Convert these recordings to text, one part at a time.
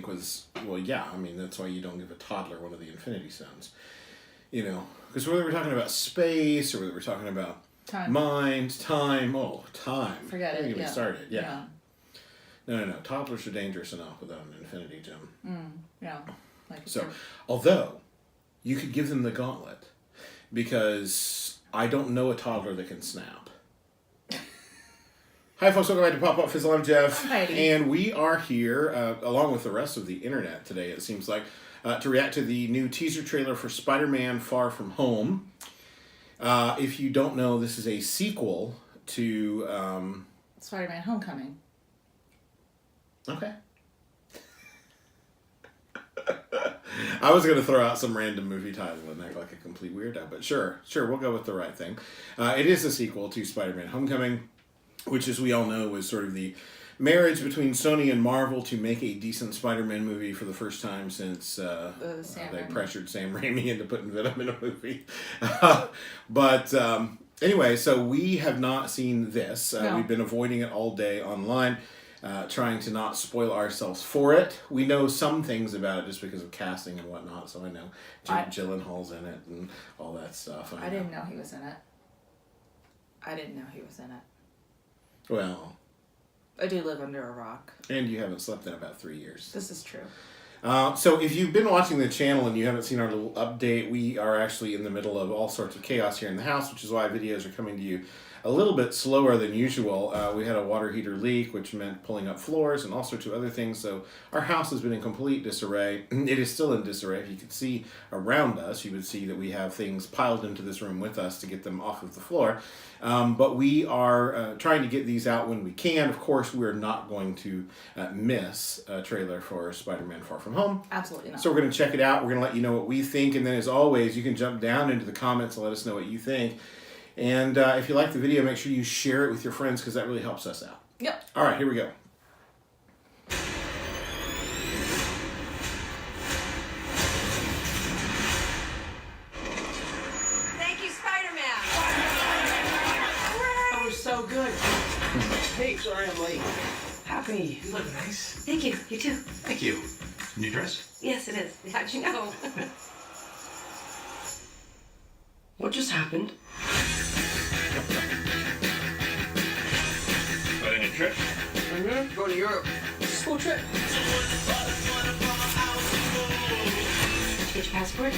think was, well, yeah, I mean, that's why you don't give a toddler one of the Infinity Stones. You know, because whether we're talking about space or whether we're talking about mind, time, Forget it. Don't even start it. Yeah. No. Toddlers are dangerous enough without an Infinity Gem. Yeah. So, although, you could give them the gauntlet, because I don't know a toddler that can snap. Hi folks, welcome back to Pop Up Fizzle. I'm Jeff. And we are here, along with the rest of the internet today, it seems like, to react to the new teaser trailer for Spider-Man Far From Home. If you don't know, this is a sequel to... Spider-Man Homecoming. Okay. I was going to throw out some random movie title and act like a complete weirdo, but sure, we'll go with the right thing. It is a sequel to Spider-Man Homecoming, which, as we all know, was sort of the marriage between Sony and Marvel to make a decent Spider-Man movie for the first time since they pressured Sam Raimi into putting Venom in a movie. Anyway, so we have not seen this. No. We've been avoiding it all day online. Trying to not spoil ourselves for it. We know some things about it just because of casting and whatnot, so I know Gyllenhaal's in it and all that stuff. I didn't know he was in it. Well... I do live under a rock. And you haven't slept in about 3 years. This is true. So if you've been watching the channel and you haven't seen our little update, we are actually in the middle of all sorts of chaos here in the house, which is why videos are coming to you a little bit slower than usual. We had a water heater leak, which meant pulling up floors and all sorts of other things. So our house has been in complete disarray. It is still in disarray. If you could see around us, you would see that we have things piled into this room with us to get them off of the floor. But we are trying to get these out when we can. Of course, we're not going to miss a trailer for Spider-Man Far From Home. Absolutely not. So we're going to check it out. We're going to let you know what we think. And then, as always, you can jump down into the comments and let us know what you think. And if you like the video, make sure you share it with your friends, because that really helps us out. Yep. All right, here we go. Thank you, Spider-Man. That was so good. Hey, sorry I'm late. Happy. You look nice. Thank you. You too. Thank you. New dress? Yes, it is. How'd you know? What just happened? Planning a trip? Mm-hmm. Go to Europe. School trip. Get your passport.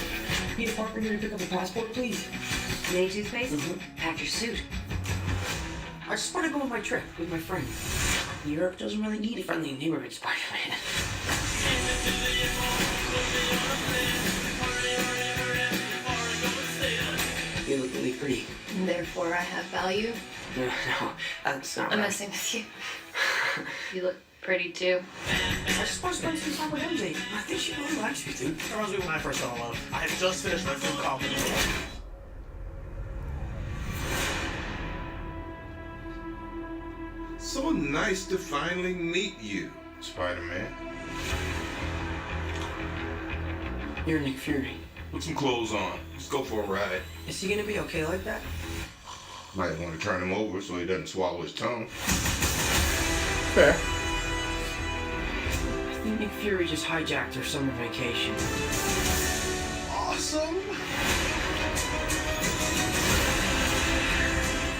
Peter Parker, here to pick up a passport, please. Mini toothpaste? Mm-hmm. Pack your suit. I just want to go on my trip with my friend. Europe doesn't really need a friendly neighborhood Spider-Man. You look really pretty. And therefore I have value. No, that's not I'm right. messing with you. You look pretty too. I just want to spend some time with MJ. I think she really likes me too. That reminds me when I first fell in love. I had just finished my film college. So nice to finally meet you, Spider-Man. You're Nick Fury. Put some clothes on. Let's go for a ride. Is he gonna be okay like that? Might want to turn him over so he doesn't swallow his tongue. Fair. I think Nick Fury just hijacked our summer vacation. Awesome!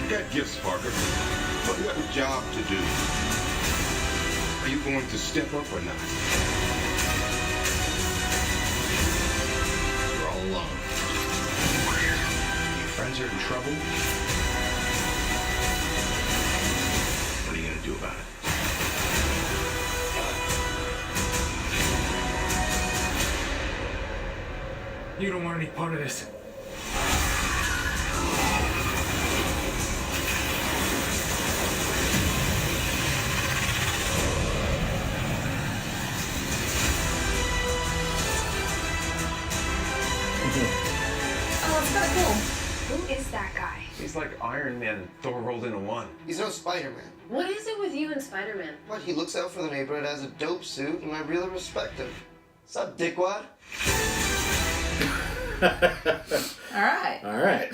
You got gifts, Parker, but you have a job to do. Are you going to step up or not? You're all alone. Your friends are in trouble. What are you going to do about it? You don't want any part of this. Oh, it's kind of cool. Who is that guy? He's like Iron Man and Thor rolled into one. He's no Spider-Man. What is it with you and Spider-Man? What? He looks out for the neighborhood, has a dope suit, and I really respect him. What's up, dickwad? All right.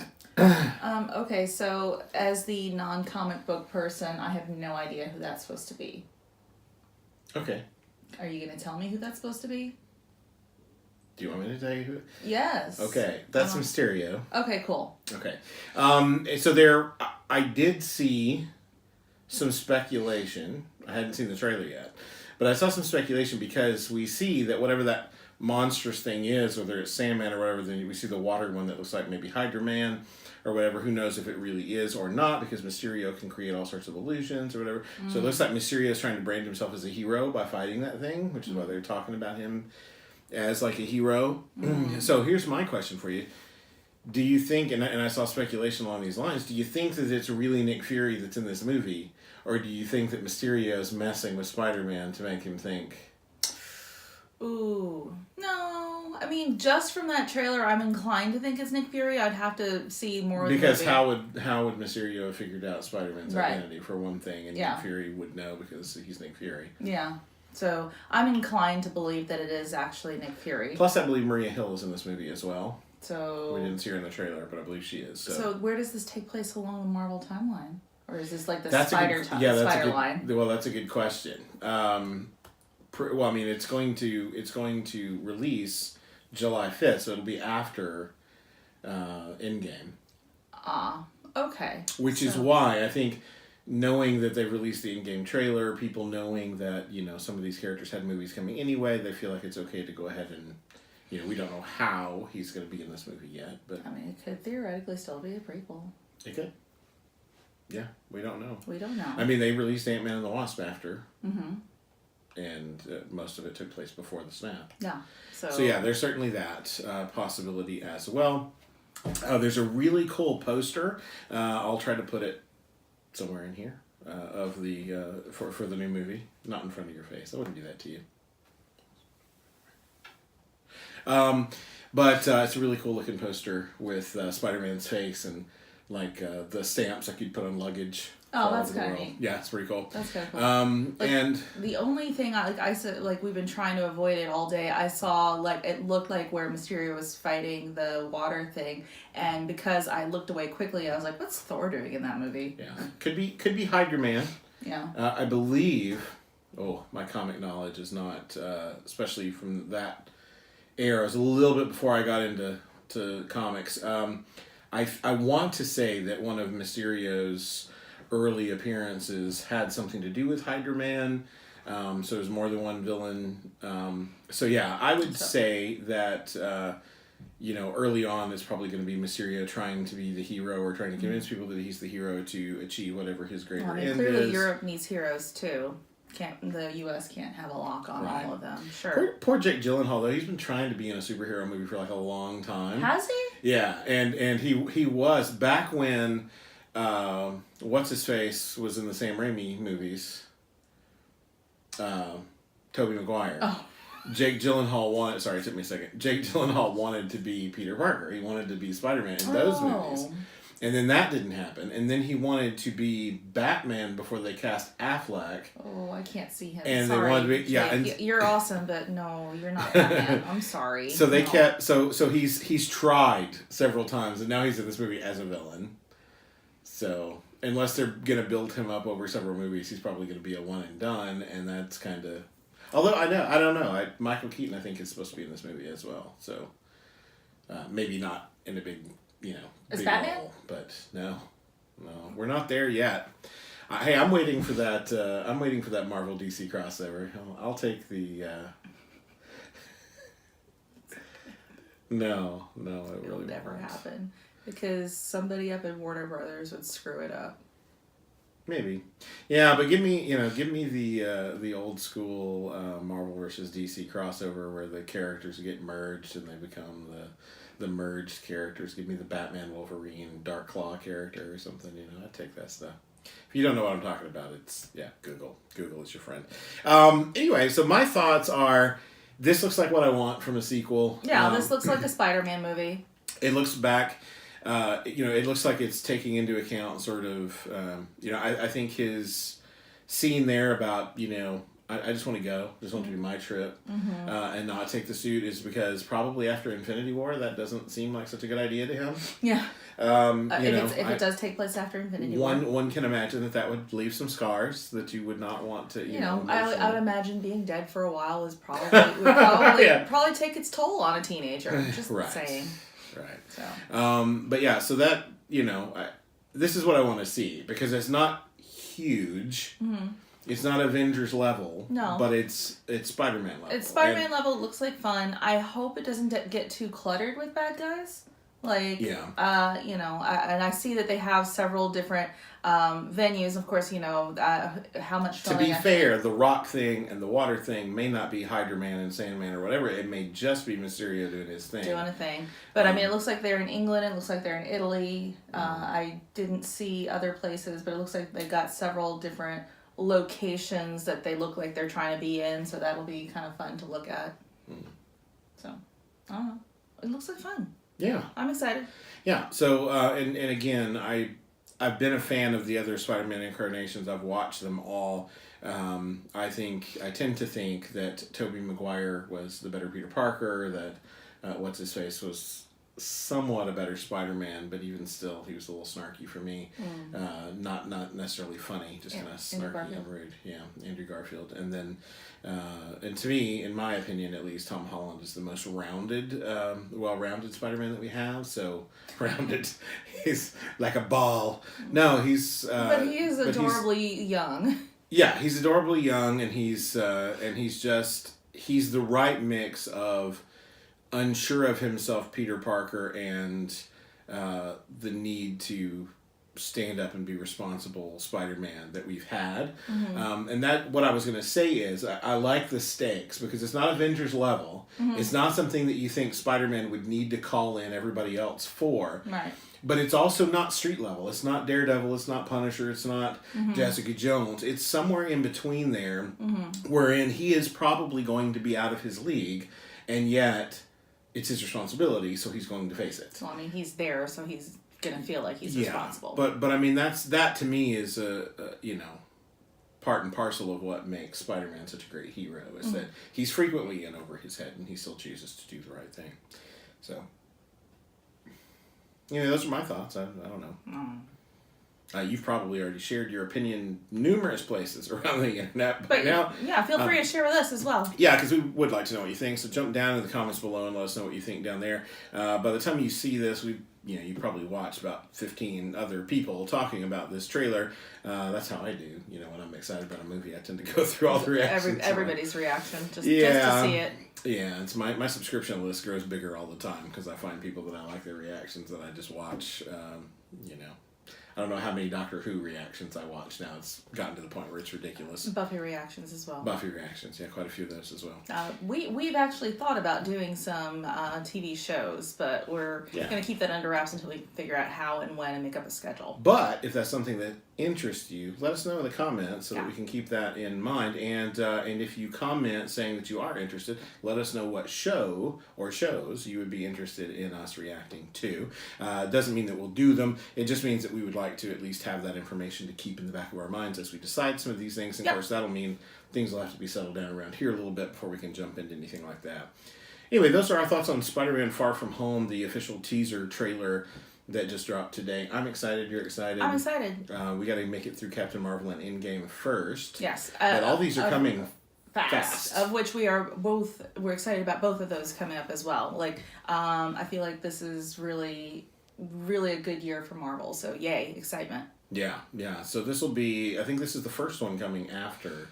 Okay, so as the non-comic book person, I have no idea who that's supposed to be. Okay. Are you going to tell me who that's supposed to be? Do you want me to tell you who? Yes. Okay, that's Mysterio. Okay, cool. Okay. So I did see some speculation. I hadn't seen the trailer yet. But I saw some speculation because we see that whatever that monstrous thing is, whether it's Sandman or whatever, then we see the water one that looks like maybe Hydra Man or whatever. Who knows if it really is or not, because Mysterio can create all sorts of illusions or whatever. So it looks like Mysterio is trying to brand himself as a hero by fighting that thing, which is why they're talking about him as like a hero. So here's my question for you. Do you think, and I saw speculation along these lines, do you think that it's really Nick Fury that's in this movie? Or do you think that Mysterio is messing with Spider-Man to make him think? Ooh. No. I mean, just from that trailer, I'm inclined to think it's Nick Fury. I'd have to see more of the Because movie. how would Mysterio have figured out Spider-Man's identity, for one thing, and Nick Fury would know because he's Nick Fury. Yeah. So I'm inclined to believe that it is actually Nick Fury. Plus, I believe Maria Hill is in this movie as well. So we didn't see her in the trailer, but I believe she is. So where does this take place along the Marvel timeline? Or is this like the that's spider line? Well, that's a good question. Well, I mean, it's going to release July 5th, so it'll be after Endgame. Okay. Which is why I think, knowing that they've released the Endgame trailer, people knowing that, you know, some of these characters had movies coming anyway, they feel like it's okay to go ahead and, you know, we don't know how he's going to be in this movie yet, but I mean, it could theoretically still be a prequel. It could. Yeah, we don't know. We don't know. I mean, they released Ant-Man and the Wasp after. Mm-hmm. And most of it took place before the snap. Yeah. So yeah, there's certainly that possibility as well. There's a really cool poster. I'll try to put it somewhere in here of the for the new movie. Not in front of your face. I wouldn't do that to you. But it's a really cool looking poster with Spider-Man's face and like the stamps like you'd put on luggage. Oh, that's kind of neat. Yeah, it's pretty cool. That's kind of cool. And the only thing I said, like, we've been trying to avoid it all day. I saw, like, it looked like where Mysterio was fighting the water thing, and because I looked away quickly, I was like, what's Thor doing in that movie? Yeah, could be Hydra Man. Yeah. I believe. Oh, my comic knowledge is not, especially from that era. It was a little bit before I got into comics. I want to say that one of Mysterio's early appearances had something to do with Hydra Man, so there's more than one villain. So yeah, I would say that you know, early on it's probably going to be Mysterio trying to be the hero or trying to convince people that he's the hero to achieve whatever his greater end is. Clearly Europe needs heroes too. The U.S. can't have a lock on all of them. Sure. Poor Jake Gyllenhaal though. He's been trying to be in a superhero movie for like a long time. Has he? Yeah, and he was back when. What's his face was in the Sam Raimi movies. Tobey Maguire. Oh. Jake Gyllenhaal wanted. Sorry, it took me a second. Jake Gyllenhaal wanted to be Peter Parker. He wanted to be Spider-Man in those movies, and then that didn't happen. And then he wanted to be Batman before they cast Affleck. Oh, I can't see him. And sorry, they wanted to be Jake, you're awesome, but no, you're not Batman. I'm sorry. So they kept. So he's tried several times, and now he's in this movie as a villain. So, unless they're going to build him up over several movies, he's probably going to be a one and done, and that's kind of... Although, I don't know. Michael Keaton, I think, is supposed to be in this movie as well. So, maybe not in a big, you know, Is big Batman? role. But, no, we're not there yet. Hey, I'm waiting for that, Marvel DC crossover. I'll take the... No, it really It'll never won't. happen. Because somebody up at Warner Brothers would screw it up. Maybe, yeah, but give me the old school Marvel versus DC crossover where the characters get merged and they become the merged characters. Give me the Batman, Wolverine, Dark Claw character or something. You know, I'd take that stuff. If you don't know what I'm talking about, it's Google is your friend. Anyway, so my thoughts are, this looks like what I want from a sequel. Yeah, this looks like a Spider-Man movie. It looks back. It looks like it's taking into account sort of, I think his scene there about, I just want to go, just want it to be my trip, and not take the suit is because probably after Infinity War, that doesn't seem like such a good idea to him. Yeah. If it does take place after Infinity War. One can imagine that would leave some scars that you would not want to. I would imagine being dead for a while is probably take its toll on a teenager. Just saying. Right. So. But yeah, so that this is what I want to see because it's not huge. Mm-hmm. It's not Avengers level. No. But it's Spider-Man level. It's Spider-Man level. It looks like fun. I hope it doesn't get too cluttered with bad guys. And I see that they have several different venues. Of course, how much. To be fair, the rock thing and the water thing may not be Hydra Man and Sandman or whatever. It may just be Mysterio doing his thing. Doing a thing. But it looks like they're in England. It looks like they're in Italy. I didn't see other places, but it looks like they've got several different locations that they look like they're trying to be in. So that'll be kind of fun to look at. So, I don't know. It looks like fun. Yeah. I'm excited. Yeah. So, and again, I've been a fan of the other Spider-Man incarnations. I've watched them all. I tend to think that Tobey Maguire was the better Peter Parker, that What's-His-Face was somewhat a better Spider-Man, but even still, he was a little snarky for me. Not necessarily funny, just kind of snarky and rude. Yeah, Andrew Garfield. And then, and to me, in my opinion at least, Tom Holland is the most well-rounded Spider-Man that we have. So, rounded, he's like a ball. No, he's... but he is adorably young. Yeah, he's adorably young, and he's the right mix of unsure of himself Peter Parker and the need to stand up and be responsible Spider-Man that we've had. Mm-hmm. And that what I was going to say is I like the stakes because it's not Avengers level. Mm-hmm. It's not something that you think Spider-Man would need to call in everybody else for. Right. But it's also not street level. It's not Daredevil. It's not Punisher. It's not Jessica Jones. It's somewhere in between there wherein he is probably going to be out of his league and yet it's his responsibility, so he's going to face it. Well, he's there, so he's going to feel like he's responsible. But that to me is part and parcel of what makes Spider-Man such a great hero is that he's frequently in over his head and he still chooses to do the right thing. So, those are my thoughts. I don't know. You've probably already shared your opinion numerous places around the internet by now. Yeah, feel free to share with us as well. Yeah, because we would like to know what you think. So jump down in the comments below and let us know what you think down there. By the time you see this, you probably watched about 15 other people talking about this trailer. That's how I do. When I'm excited about a movie, I tend to go through all the reactions. Everybody's reaction, just to see it. Yeah, it's my subscription list grows bigger all the time because I find people that I like their reactions that I just watch. I don't know how many Doctor Who reactions I watch now. It's gotten to the point where it's ridiculous. Buffy reactions as well. Buffy reactions, yeah, quite a few of those as well. We've actually thought about doing some TV shows, but we're going to keep that under wraps until we figure out how and when and make up a schedule. But if that's something that interests you, let us know in the comments so that we can keep that in mind. And if you comment saying that you are interested, let us know what show or shows you would be interested in us reacting to. Doesn't mean that we'll do them. It just means that we would like to at least have that information to keep in the back of our minds as we decide some of these things. And of course, that'll mean things will have to be settled down around here a little bit before we can jump into anything like that. Anyway, those are our thoughts on Spider-Man Far From Home, the official teaser trailer that just dropped today. I'm excited. You're excited. I'm excited. We got to make it through Captain Marvel and Endgame first. Yes. But all these are coming fast. Of which we're excited about both of those coming up as well. I feel like this is really a good year for Marvel. So yay, excitement. Yeah. So this will be, I think this is the first one coming after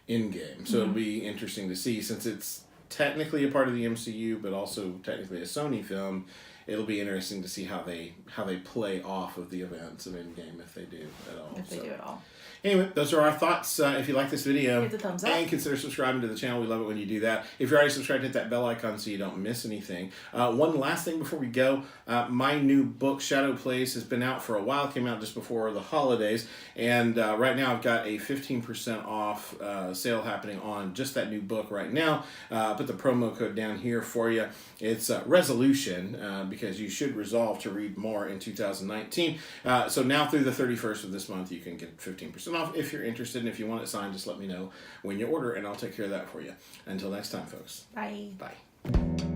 Endgame. So it'll be interesting to see since it's technically a part of the MCU, but also technically a Sony film. It'll be interesting to see how they play off of the events of Endgame if they do at all. If they do at all. Anyway, those are our thoughts. If you like this video, give it a thumbs up. And consider subscribing to the channel. We love it when you do that. If you're already subscribed, hit that bell icon so you don't miss anything. One last thing before we go. My new book, Shadow Place, has been out for a while. Came out just before the holidays. And right now I've got a 15% off sale happening on just that new book right now. Put the promo code down here for you. It's Resolution because you should resolve to read more in 2019. So now through the 31st of this month, you can get 15% off if you're interested. And if you want it signed, just let me know when you order and I'll take care of that for you. Until next time, folks. Bye. Bye.